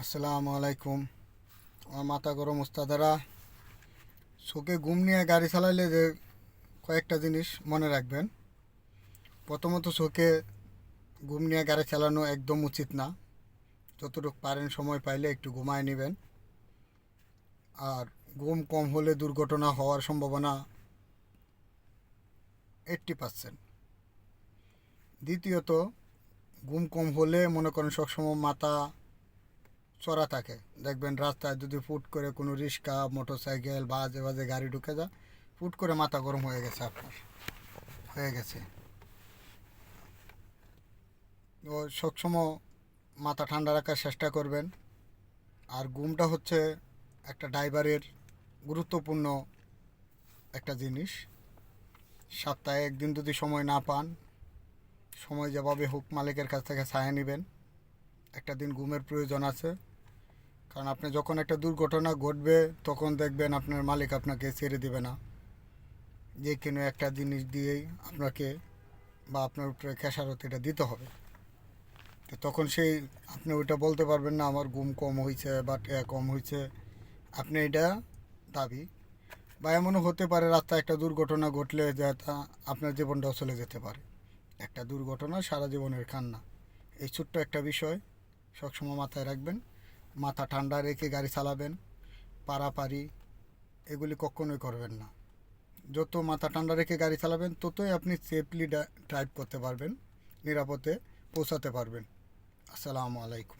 আসসালামু আলাইকুম। আমার মাথা গরম ওস্তাদারা, শোকে ঘুম নিয়ে গাড়ি চালাইলে যে কয়েকটা জিনিস মনে রাখবেন। প্রথমত, শোকে ঘুম নিয়ে গাড়ি চালানো একদম উচিত না। যতটুকু পারেন সময় পাইলে একটু ঘুমায় নেবেন। আর ঘুম কম হলে দুর্ঘটনা হওয়ার সম্ভাবনা 80%। দ্বিতীয়ত, ঘুম কম হলে মনে করেন সবসময় মাথা চড়া থাকে। দেখবেন রাস্তায় যদি ফুট করে কোনো রিক্সা, মোটর সাইকেল বা আজে বাজে গাড়ি ঢুকে যায়, ফুট করে মাথা গরম হয়ে গেছে আপনার, হয়ে গেছে। তো সবসময় মাথা ঠান্ডা রাখার চেষ্টা করবেন। আর ঘুমটা হচ্ছে একটা ড্রাইভারের গুরুত্বপূর্ণ একটা জিনিস। সপ্তাহে একদিন যদি সময় না পান, সময় যেভাবে হোক মালিকের কাছ থেকে ছায়া নেবেন। একটা দিন ঘুমের প্রয়োজন আছে, কারণ আপনি যখন একটা দুর্ঘটনা ঘটবে তখন দেখবেন আপনার মালিক আপনাকে ছেড়ে দেবে না। যে কোনো একটা জিনিস দিয়েই আপনাকে বা আপনার উপরে খেসারত এটা দিতে হবে। তো তখন সেই আপনি ওইটা বলতে পারবেন না আমার ঘুম কম হয়েছে বা কম হয়েছে। আপনি এটা দাবি, বা এমনও হতে পারে রাস্তায় একটা দুর্ঘটনা ঘটলে যে আপনার জীবনটাও চলে যেতে পারে। একটা দুর্ঘটনা সারা জীবনের কান্না। এই ছোট্ট একটা বিষয় সবসময় মাথায় রাখবেন। মাথা ঠান্ডা রেখে গাড়ি চালাবেন। পারাপারি এগুলি কখনোই করবেন না। যত মাথা ঠান্ডা রেখে গাড়ি চালাবেন ততই আপনি সেফলি ড্রাইভ করতে পারবেন, নিরাপদে পৌঁছাতে পারবেন। আসসালামু আলাইকুম।